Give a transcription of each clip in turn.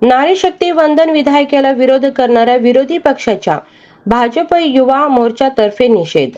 नारी शक्ती वंदन विधायकाला विरोध करणाऱ्या विरोधी पक्षाच्या भाजप युवा मोर्चातर्फे निषेध.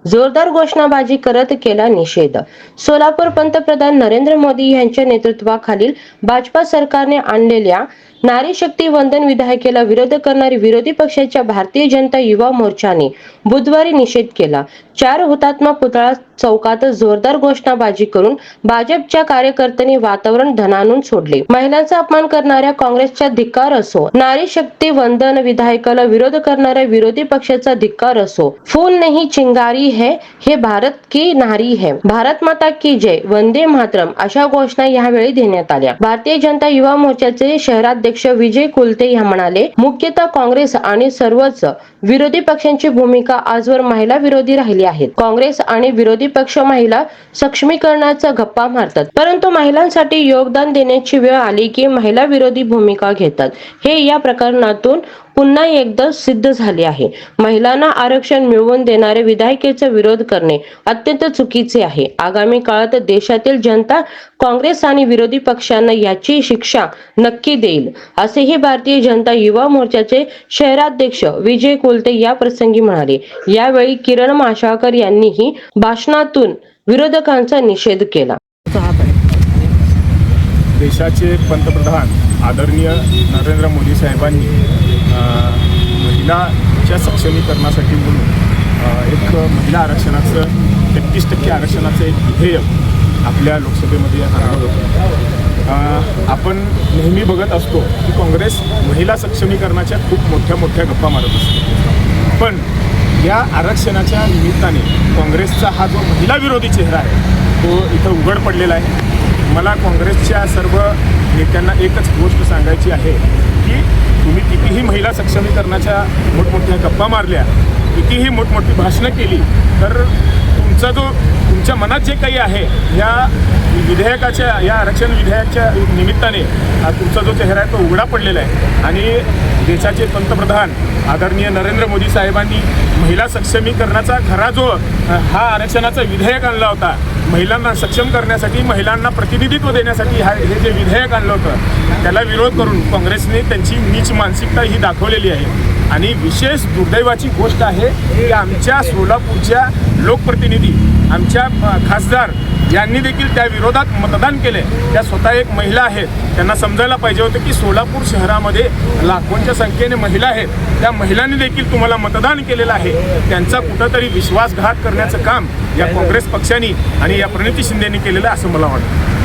जोरदार घोषणाबाजी करत केला निषेध. सोलापूर पंतप्रधान नरेंद्र मोदी यांच्या नेतृत्वाखालील भाजपा सरकारने आणलेल्या नारी शक्ती वंदन विधायकाला विरोध करणारी विरोधी पक्षाच्या भारतीय जनता युवा मोर्चाने बुधवारी निषेध केला. 4 हुतात्मा पुतळा चौकात जोरदार घोषणाबाजी करून भाजपच्या कार्यकर्त्यांनी वातावरण धनानून सोडले. महिलांचा अपमान करणाऱ्या काँग्रेसचा धिक्कार असो, नारी शक्ती वंदन विधायकाला विरोध करणाऱ्या विरोधी पक्षाचा धिक्कार असो, फूल नहीं चिंगारी है, हे भारत की नारी है, भारत माता की जय, वंदे मातरम अशा घोषणा यावेळी देण्यात आल्या. भारतीय जनता युवा मोर्चाचे शहराध्यक्ष विजय कुलते म्हणाले, मुख्यतः काँग्रेस आणि सर्वच विरोधी पक्षांची भूमिका आजवर महिला विरोधी राहिली आहे. काँग्रेस आणि विरोधी पक्ष महिला सक्षमीकरणाचा गप्पा मारतात, परंतु महिलांसाठी योगदान देण्याची वेळ आली की महिला विरोधी भूमिका घेतात. हे या प्रकरणातून पुन्हा एकदा सिद्ध झाले आहे. महिलांना आरक्षण मिळवून देणारे विधायकाचा विरोध करणे अत्यंत चुकीचे आहे. आगामी काळात देशातील जनता काँग्रेस आणि विरोधी पक्षांना याची शिक्षा नक्की देईल, असेही भारतीय जनता युवा मोर्चाचे शहराध्यक्ष विजय कुलते या प्रसंगी म्हणाले. यावेळी किरण माशाळकर यांनीही भाषणातून विरोधकांचा निषेध केला. देशाचे पंतप्रधान आदरणीय नरेंद्र मोदी साहेबांनी महिलाच्या सक्षमीकरणासाठी म्हणून एक महिला आरक्षणाचं 33% आरक्षणाचं एक विधेयक आपल्या लोकसभेमध्ये आणलं होतं. आपण नेहमी बघत असतो की काँग्रेस महिला सक्षमीकरणाच्या खूप मोठ्या गप्पा मारत असते, पण या आरक्षणाच्या निमित्ताने काँग्रेसचा हा जो महिला विरोधी चेहरा आहे तो इथं उघड पडलेला आहे. मला काँग्रेसच्या सर्व नेत्यांना एकच गोष्ट सांगायची आहे की तुम्ही कितीही महिला सक्षमीकरणाच्या मोठमोठ्या गप्पा मारल्या, कितीही मोठमोठी भाषणं केली, तर तुमच्या मनात जे काही आहे या विधेयकाच्या, या आरक्षण विधेयकाच्या निमित्ताने तुमचा जो चेहरा आहे तो उघडा पडलेला आहे. आणि देशाचे पंतप्रधान आदरणीय नरेंद्र मोदी साहेबांनी महिला सक्षमीकरणाचा खरा जो हा आरक्षणाचा विधेयक आणला होता, महिलांना सक्षम करण्यासाठी, महिलांना प्रतिनिधित्व देण्यासाठी हे जे विधेयक आणलं होतं त्याला विरोध करून काँग्रेसने त्यांची नीच मानसिकता ही दाखवलेली आहे. आणि विशेष दुर्दैवाची गोष्ट आहे की आमच्या सोलापूरच्या लोकप्रतिनिधी, आमच्या खासदार यांनी देखील त्या विरोधात मतदान केले. त्या स्वतः एक महिला आहेत, त्यांना समजायला पाहिजे होतं की सोलापूर शहरामध्ये लाखोंच्या संख्येने महिला आहेत, त्या महिलांनी देखील तुम्हाला मतदान केलेलं आहे. त्यांचा कुठंतरी विश्वासघात करण्याचं काम या काँग्रेस पक्षाने आणि या प्रणिती शिंदेनी केलेलं असं मला वाटतं.